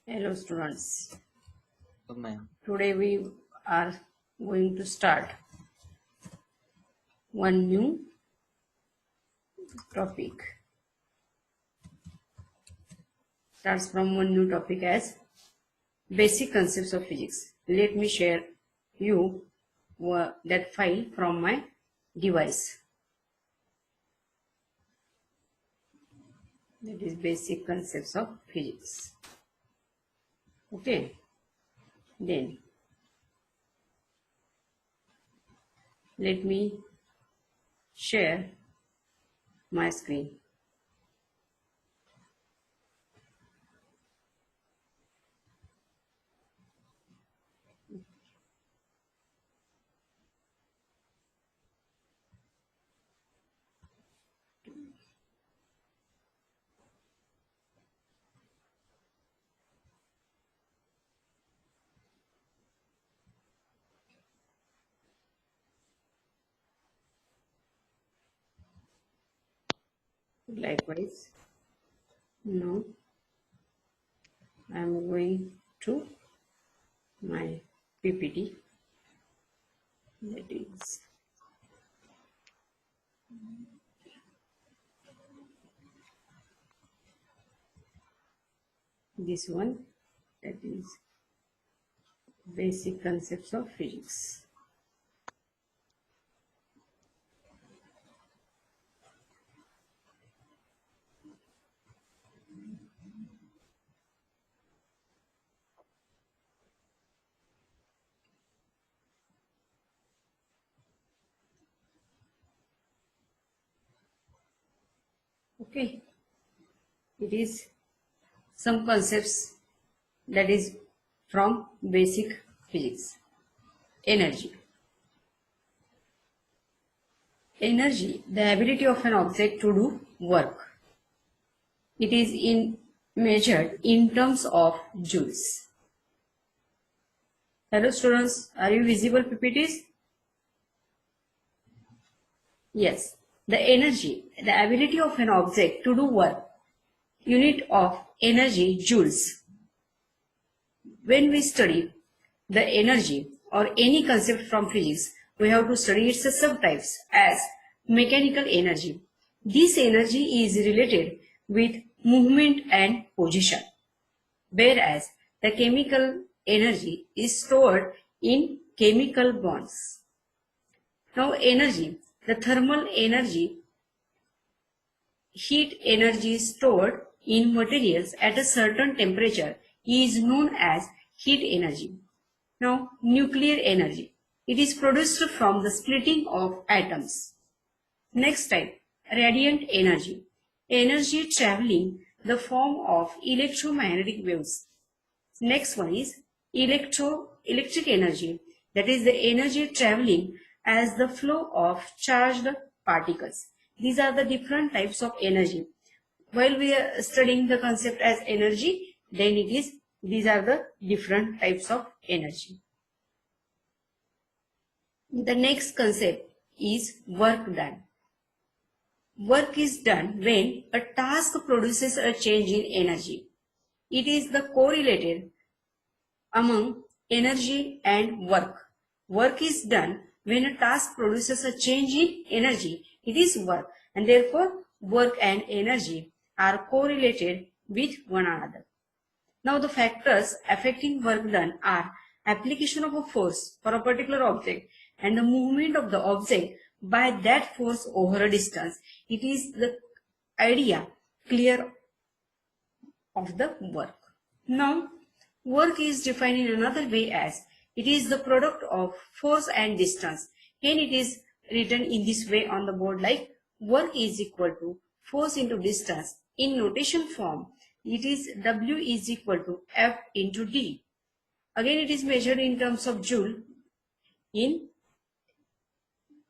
Hello students, Ma'am. today we are going to start one new topic. Starts from one new topic as basic concepts of physics. Let me share you that file from my device. That is basic concepts of physics. Okay, then let me share my screen. Likewise, now I am going to my PPT, that is this one, that is basic concepts of physics. Okay, it is some concepts that is from basic physics. Energy. Energy, the ability of an object to do work. It is measured in terms of joules. Hello students, are you visible PPTs? Yes, the energy, the ability of an object to do work. Unit of energy, joules. When we study the energy or any concept from physics, we have to study its subtypes as mechanical energy. This energy is related with movement and position, whereas the chemical energy is stored in chemical bonds. Now energy, the thermal energy, heat energy stored in materials at a certain temperature is known as heat energy. Now, nuclear energy. It is produced from the splitting of atoms. Next type, radiant energy. Energy traveling the form of electromagnetic waves. Next one is electric energy. That is the energy traveling as the flow of charged particles. These are the different types of energy. While we are studying the concept as energy, then these are the different types of energy. The next concept is work done. Work is done when a task produces a change in energy. It is the correlated among energy and work. Work is done when a task produces a change in energy. It is work, and therefore work and energy are correlated with one another. Now the factors affecting work done are application of a force for a particular object and the movement of the object by that force over a distance. It is the idea clear of the work. Now work is defined in another way as it is the product of force and distance. Here it is written in this way on the board like work is equal to force into distance. In notation form, it is W is equal to F into D. Again, it is measured in terms of joule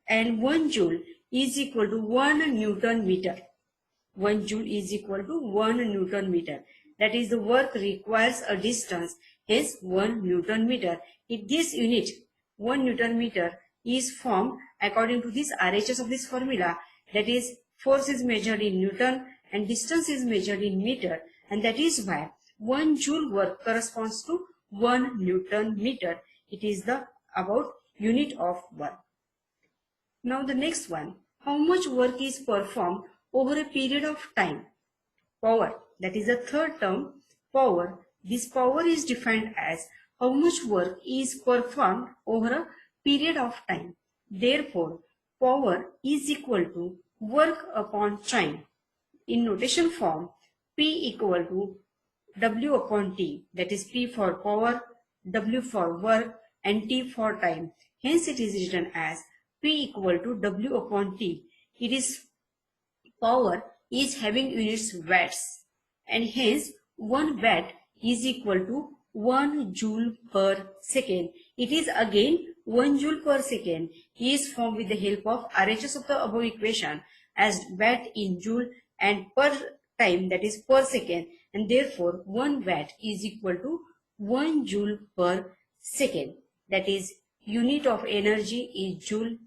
and 1 joule is equal to 1 Newton meter. 1 joule is equal to 1 Newton meter. That is the work requires a distance is 1 Newton meter. If this unit 1 Newton meter is formed according to this RHS of this formula, that is force is measured in Newton and distance is measured in meter, and that is why 1 joule work corresponds to 1 Newton meter. It is the about unit of work. Now the next one, how much work is performed over a period of time? Power, that is the third term, power. This power is defined as how much work is performed over a period of time. Therefore, power is equal to work upon time. In notation form, P equal to W upon T, that is P for power, W for work, and T for time. Hence it is written as P equal to W upon T. It is power is having units watts, and hence 1 watt is equal to 1 joule per second. It is again 1 joule per second is formed with the help of RHS of the above equation as watt in joule and per time, that is per second, and therefore 1 watt is equal to 1 joule per second. That is unit of energy is joule,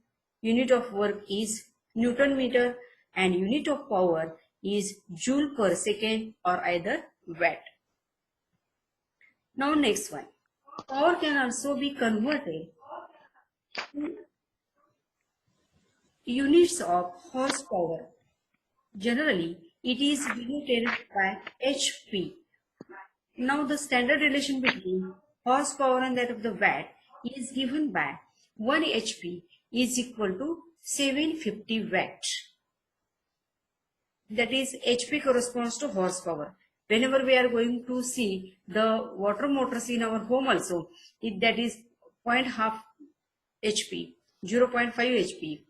unit of work is Newton meter, and unit of power is joule per second or either watt. Now next one, power can also be converted to units of horsepower. Generally, it is denoted by HP. Now the standard relation between horsepower and that of the watt is given by 1 HP is equal to 750 watt. That is HP corresponds to horsepower. Whenever we are going to see the water motors in our home also, that is 0.5 HP, 0.5 HP,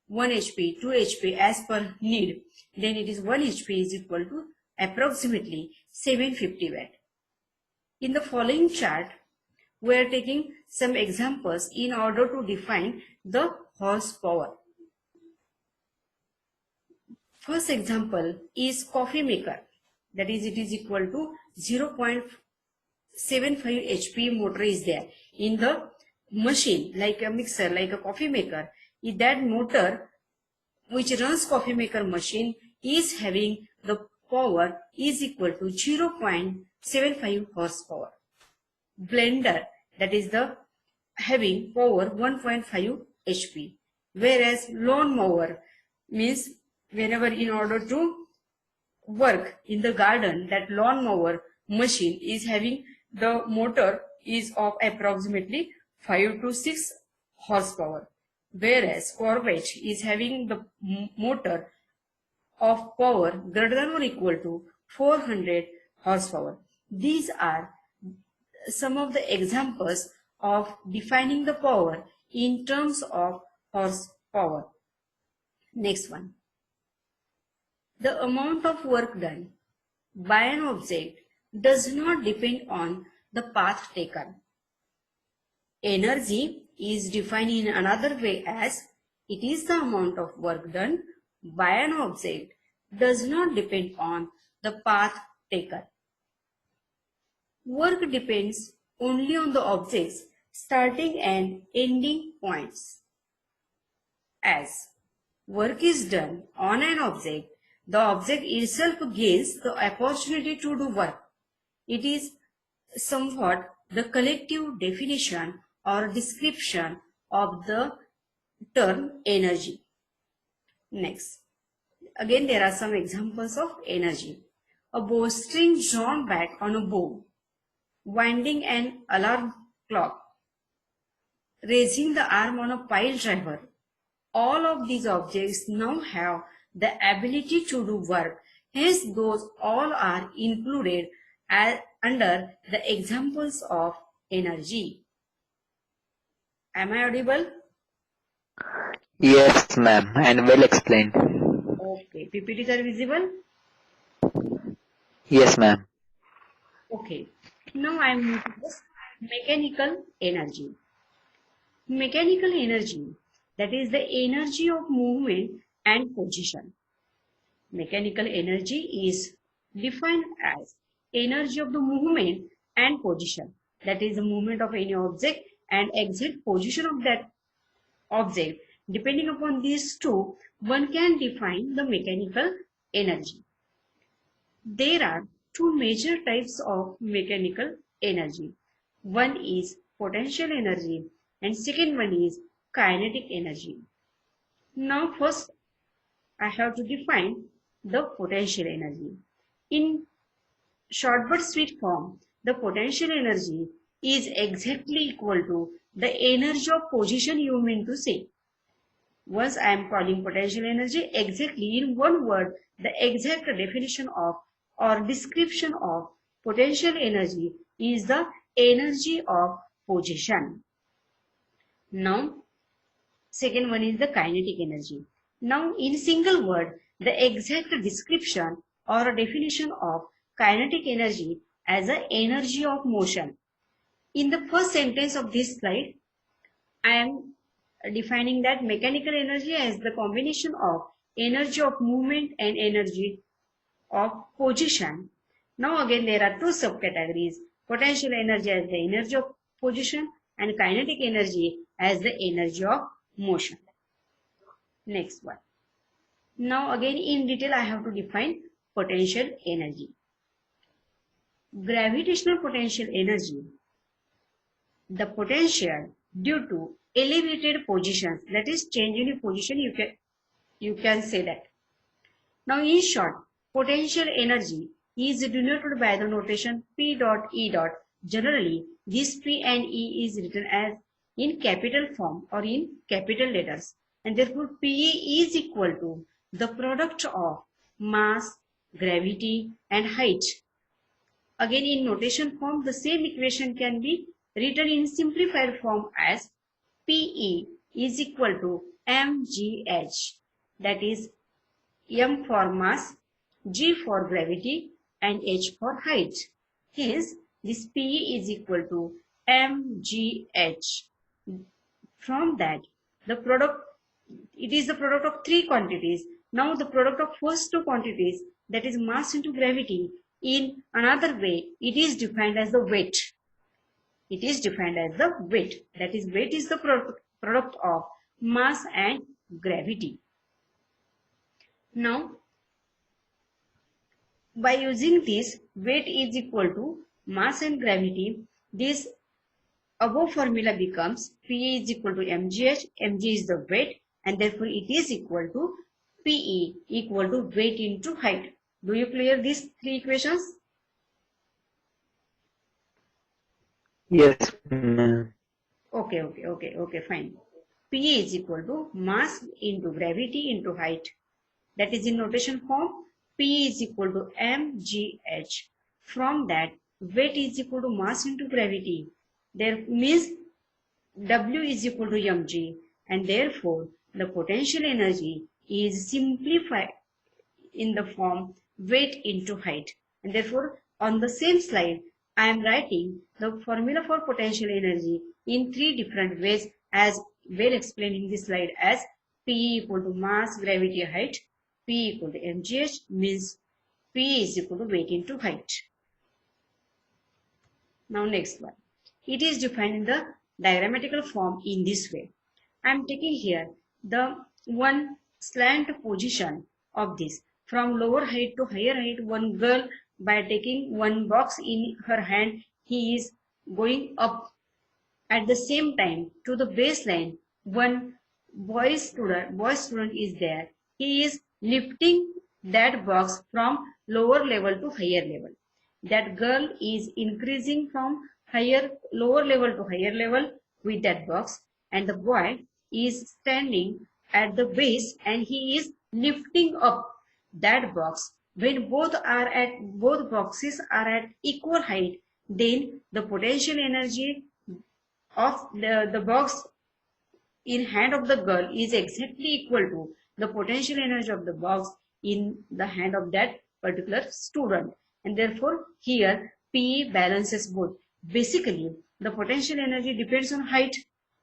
1 HP, 2 HP as per need, then it is 1 HP is equal to approximately 750 watt. In the following chart, we are taking some examples in order to define the horsepower. First example is coffee maker, that is it is equal to 0.75 HP motor is there in the machine, like a mixer, like a coffee maker. If that motor which runs coffee maker machine is having the power is equal to 0.75 horsepower. Blender, that is the having power 1.5 HP, whereas lawn mower means whenever in order to work in the garden, that lawn mower machine is having the motor is of approximately 5 to 6 horsepower, whereas Corvette is having the motor of power greater than or equal to 400 horsepower. These are some of the examples of defining the power in terms of horsepower. Next one. The amount of work done by an object does not depend on the path taken. Energy is defined in another way as it is the amount of work done by an object does not depend on the path taken. Work depends only on the object's starting and ending points. As work is done on an object, the object itself gains the opportunity to do work. It is somewhat the collective definition or description of the term energy. Next, again there are some examples of energy. A bowstring drawn back on a bow, winding an alarm clock, raising the arm on a pile driver. All of these objects now have the ability to do work. Hence, those all are included under the examples of energy. Am I audible? Yes, ma'am, and well explained. Okay. PPTs are visible? Yes, ma'am. Okay. Now I am moving to mechanical energy. Mechanical energy, that is the energy of movement and position. Mechanical energy is defined as energy of the movement and position. That is the movement of any object and exact position of that object. Depending upon these two, one can define the mechanical energy. There are two major types of mechanical energy. One is potential energy and second one is kinetic energy. Now first I have to define the potential energy. In short but sweet form, the potential energy is exactly equal to the energy of position you mean to say. Once I am calling potential energy, exactly in one word, the exact definition of or description of potential energy is the energy of position. Now, second one is the kinetic energy. Now, in single word, the exact description or a definition of kinetic energy as a energy of motion. In the first sentence of this slide, I am defining that mechanical energy as the combination of energy of movement and energy of position. Now again there are two subcategories, potential energy as the energy of position and kinetic energy as the energy of motion. Next one. Now again in detail I have to define potential energy. Gravitational potential energy, the potential due to elevated positions, that is change in position, you can say that. Now in short, potential energy is denoted by the notation P dot E dot. Generally, this P and E is written as in capital form or in capital letters, and therefore PE is equal to the product of mass, gravity and height. Again in notation form, the same equation can be written in simplified form as PE is equal to mgh, that is m for mass, g for gravity and h for height. Hence, this PE is equal to mgh. From that, the product, it is the product of three quantities. Now the product of first two quantities, that is mass into gravity, in another way, it is defined as the weight. It is defined as the weight. That is, weight is the product of mass and gravity. Now, by using this weight is equal to mass and gravity, this above formula becomes P is equal to mgh. Mg is the weight and therefore it is equal to Pe equal to weight into height. Do you clear these three equations? Yes, ma'am. Okay, fine. P is equal to mass into gravity into height. That is in notation form, P is equal to mgh. From that, weight is equal to mass into gravity. There means W is equal to mg, and therefore the potential energy is simplified in the form weight into height. And therefore, on the same slide, I am writing the formula for potential energy in three different ways as well explained in this slide as P equal to mass, gravity, height. P equal to mgh means P is equal to weight into height. Now next one. It is defined in the diagrammatical form in this way. I am taking here the one slant position of this. From lower height to higher height, one girl, by taking one box in her hand, he is going up. At the same time, to the baseline, one boy student is there. He is lifting that box from lower level to higher level. That girl is increasing from lower level to higher level with that box, and the boy is standing at the base and he is lifting up that box. When both boxes are at equal height, then the potential energy of the box in hand of the girl is exactly equal to the potential energy of the box in the hand of that particular student. And therefore, here P balances both. Basically, the potential energy depends on height.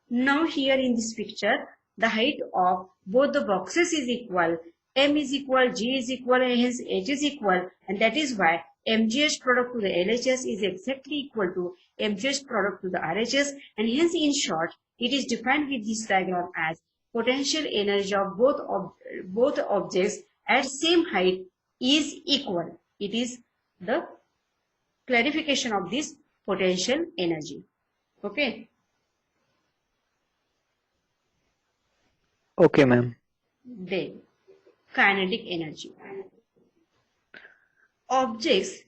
Now here in this picture, the height of both the boxes is equal. M is equal, G is equal, and hence H is equal. And that is why mgh product to the LHS is exactly equal to mgh product to the RHS. And hence in short, it is defined with this diagram as potential energy of both objects at same height is equal. It is the clarification of this potential energy. Okay. Okay, ma'am. Then kinetic energy. Objects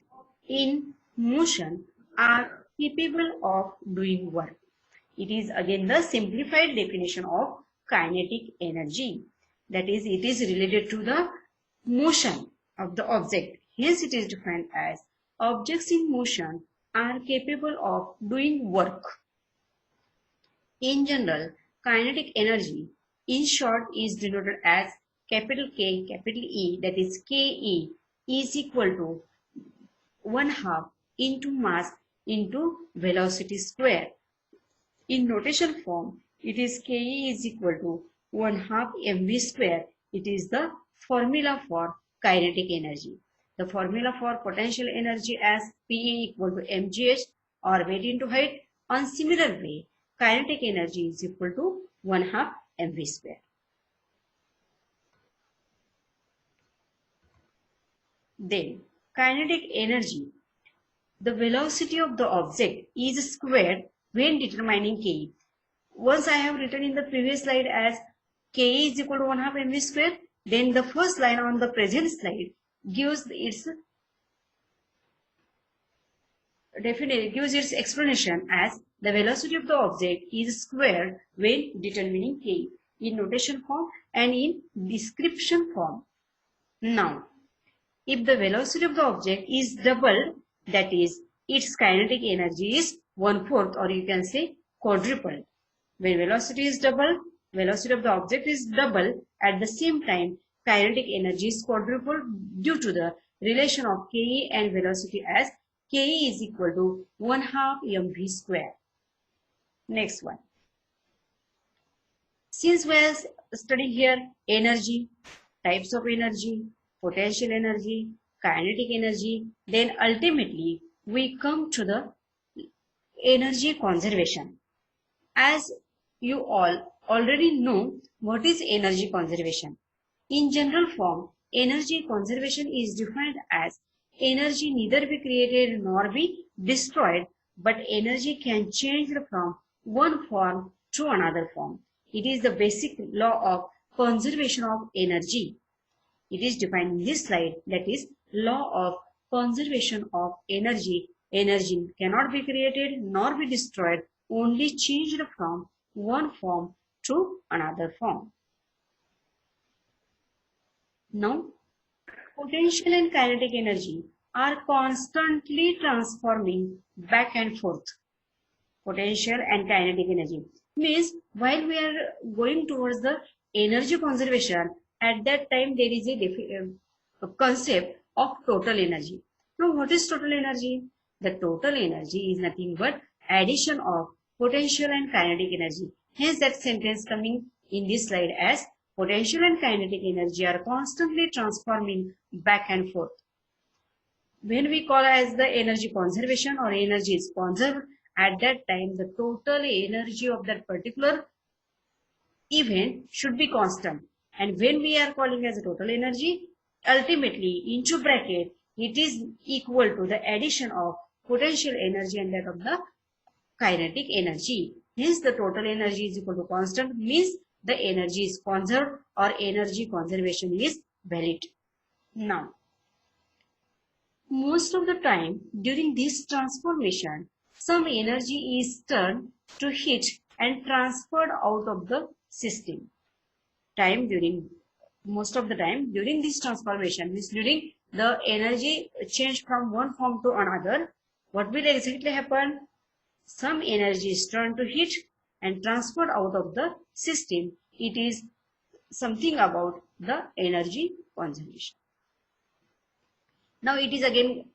in motion are capable of doing work. It is again the simplified definition of kinetic energy. That is, it is related to the motion of the object. Hence, it is defined as objects in motion are capable of doing work. In general, kinetic energy, in short, is denoted as capital K, capital E, that is Ke, is equal to 1/2 into mass into velocity square. In notation form, it is Ke is equal to 1/2 mv square. It is the formula for kinetic energy. The formula for potential energy as PE equal to mgh or weight into height. On similar way, kinetic energy is equal to 1/2 mv square. Then, kinetic energy. The velocity of the object is squared when determining Ke. Once I have written in the previous slide as Ke is equal to 1/2 mv square, then the first line on the present slide gives its explanation as the velocity of the object is squared when determining K in notation form and in description form. Now, if the velocity of the object is doubled, that is, its kinetic energy is 1/4, or you can say quadrupled. When velocity is doubled, velocity of the object is double. At the same time, kinetic energy is quadrupled due to the relation of Ke and velocity as Ke is equal to 1/2 mv square. Next one. Since we are studying here energy, types of energy, potential energy, kinetic energy, then ultimately we come to the energy conservation. As you all already know what is energy conservation. In general form, energy conservation is defined as energy neither be created nor be destroyed, but energy can change from one form to another form. It is the basic law of conservation of energy. It is defined in this slide, that is law of conservation of energy. Energy cannot be created nor be destroyed, only changed from one form to another form. Now, potential and kinetic energy are constantly transforming back and forth. Potential and kinetic energy means while we are going towards the energy conservation, at that time there is a concept of total energy. Now, what is total energy? The total energy is nothing but addition of potential and kinetic energy. Hence, that sentence coming in this slide as potential and kinetic energy are constantly transforming back and forth. When we call as the energy conservation or energy is conserved, at that time the total energy of that particular event should be constant. And when we are calling as a total energy, ultimately into bracket, it is equal to the addition of potential energy and that of the kinetic energy. Hence, the total energy is equal to constant, means the energy is conserved or energy conservation is valid. Now, most of the time during this transformation, some energy is turned to heat and transferred out of the system. Most of the time during this transformation, means during the energy change from one form to another, what will exactly happen? Some energy is turned to heat and transferred out of the system. It is something about the energy conservation. Now it is again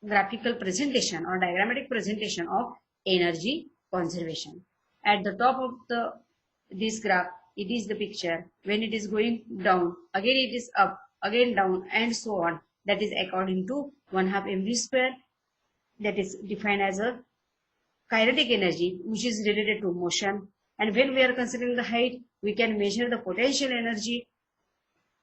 graphical presentation or diagrammatic presentation of energy conservation. At the top of this graph, it is the picture. When it is going down, again it is up, again down, and so on. That is according to 1/2 mv square. That is defined as a kinetic energy, which is related to motion. And when we are considering the height, we can measure the potential energy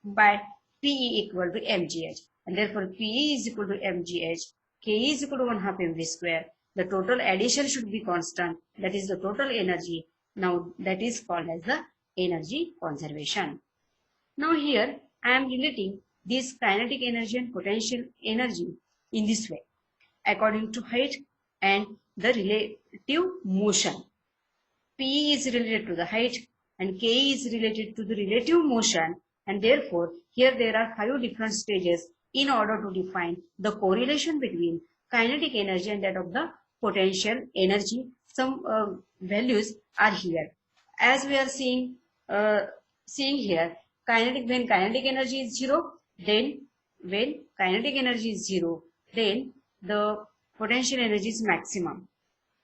by PE equal to mgh. And therefore, PE is equal to mgh. K is equal to 1 half mv square. The total addition should be constant. That is the total energy. Now that is called as the energy conservation. Now here I am relating this kinetic energy and potential energy in this way according to height and the relative motion. P is related to the height and K is related to the relative motion, and therefore here there are 5 different stages in order to define the correlation between kinetic energy and that of the potential energy. Some values are here. As we are seeing here, when kinetic energy is 0, then when kinetic energy is 0, then the potential energy is maximum.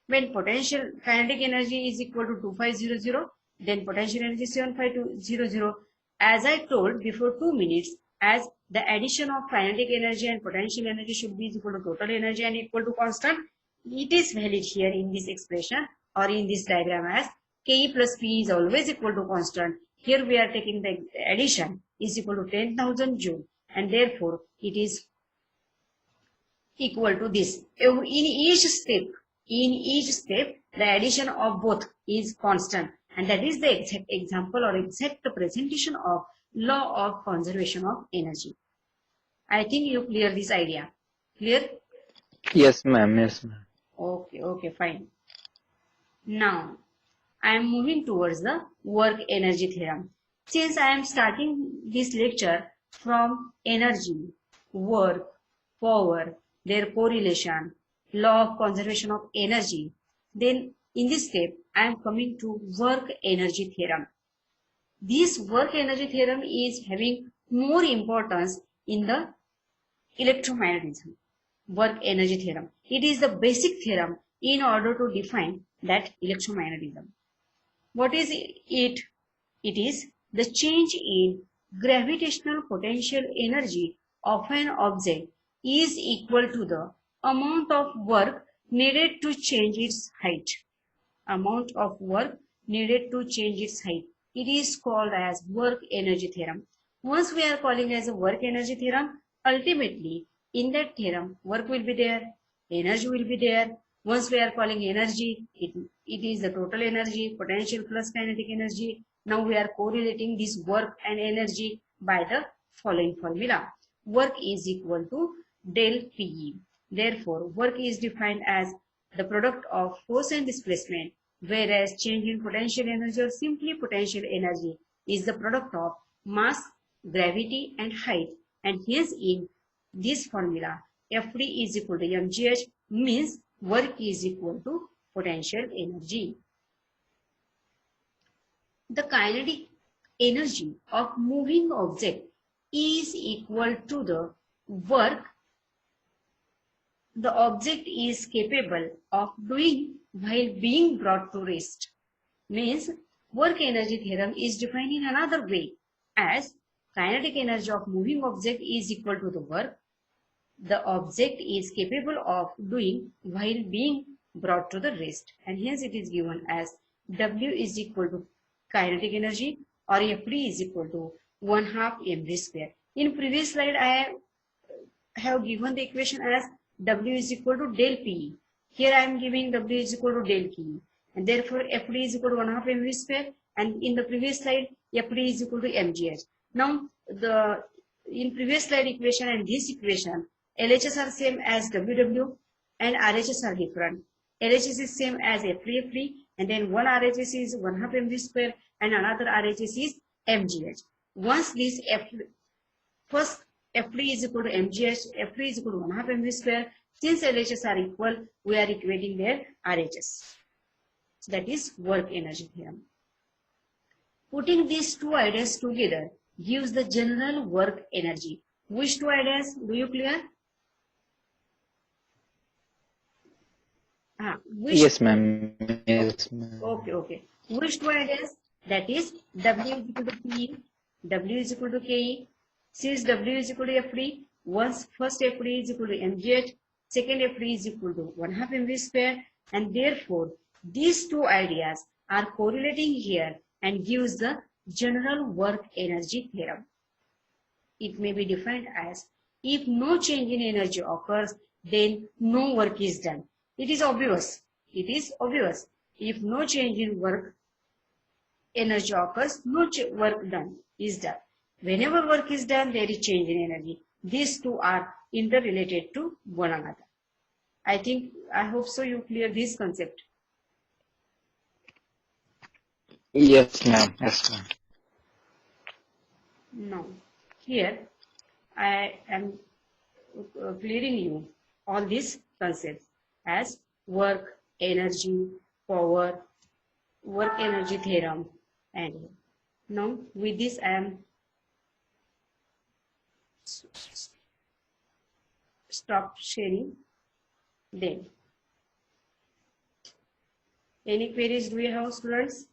When potential kinetic energy is equal to 2500, then potential energy is 7500. As I told before 2 minutes, as the addition of kinetic energy and potential energy should be equal to total energy and equal to constant, it is valid here in this expression or in this diagram as Ke plus P is always equal to constant. Here we are taking the addition is equal to 10,000 joule, and therefore it is equal to this. In each step, the addition of both is constant, and that is the exact example or exact presentation of law of conservation of energy. I think you clear this idea. Clear? Yes, ma'am. Yes, ma'am. Okay, fine. Now, I am moving towards the work energy theorem. Since I am starting this lecture from energy, work, power, their correlation, law of conservation of energy, then in this step I am coming to work energy theorem. This work energy theorem is having more importance in the electromagnetism. Work energy theorem. It is the basic theorem in order to define that electromagnetism. What is it? It is the change in gravitational potential energy of an object is equal to the amount of work needed to change its height. Amount of work needed to change its height. It is called as work energy theorem. Once we are calling as a work energy theorem, ultimately in that theorem work will be there, energy will be there. Once we are calling energy, it is the total energy, potential plus kinetic energy. Now we are correlating this work and energy by the following formula. Work is equal to del PE. Therefore, work is defined as the product of force and displacement, whereas change in potential energy or simply potential energy is the product of mass, gravity and height. And hence in this formula, FD is equal to mgh, means work is equal to potential energy. The kinetic energy of moving object is equal to the work the object is capable of doing while being brought to rest. Means work energy theorem is defined in another way as kinetic energy of moving object is equal to the work the object is capable of doing while being brought to the rest, and hence it is given as W is equal to kinetic energy or FD is equal to 1/2 mv square. In previous slide I have given the equation as W is equal to del PE. Here I am giving W is equal to del PE, and therefore FD is equal to 1/2 mv square, and in the previous slide FD is equal to mgh. Now in previous slide equation and this equation, LHS are same as WW and RHS are different. LHS is same as FD, and then one RHS is 1/2 mv square and another RHS is mgh. Once this first FD is equal to mgh, FD is equal to 1/2 mv square. Since LHS are equal, we are equating their RHS. So that is work energy theorem. Putting these two ideas together gives the general work energy. Which two ideas? Do you clear? Yes, ma'am. Yes, ma'am. Okay. Which two ideas? That is W is equal to P, W is equal to Ke. Since W is equal to FD, first FD is equal to mgh, second FD is equal to 1/2 mv square, and therefore these two ideas are correlating here and gives the general work energy theorem. It may be defined as if no change in energy occurs, then no work is done. It is obvious. It is obvious. If no change in work energy occurs, no work done is done. Whenever work is done, there is change in energy. These two are interrelated to one another. I hope so you clear this concept. Yes, ma'am. Yes, ma'am. Now, here I am clearing you all these concepts as work, energy, power, work energy theorem, and now with this I am stop sharing them. Any queries do you have, students?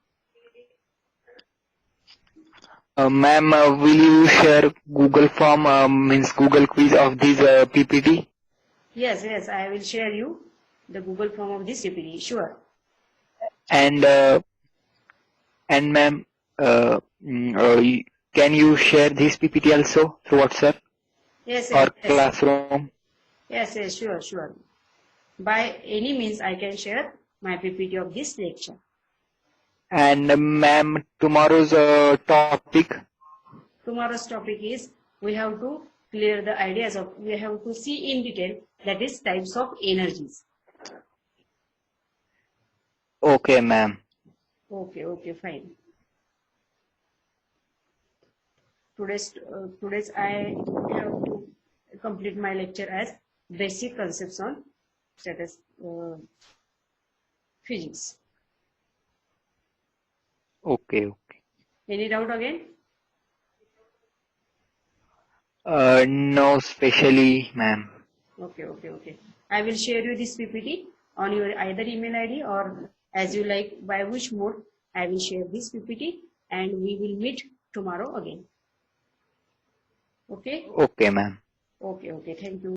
Ma'am, will you share Google form, means Google quiz of this PPT? Yes, I will share you the Google form of this PPT. Sure. And ma'am, can you share this PPT also through WhatsApp Yes, or classroom? Yes, sure. By any means, I can share my PPT of this lecture. And ma'am, tomorrow's topic? Tomorrow's topic is we have to clear the ideas of, we have to see in detail, that is types of energies. Okay, ma'am. Okay, fine. Today's I have to complete my lecture as basic concepts on status physics. Okay. Any doubt again? No, specially, ma'am. Okay. I will share you this PPT on your either email ID or as you like, by which mode I will share this PPT, and we will meet tomorrow again. Okay? Okay, ma'am. Okay. Thank you.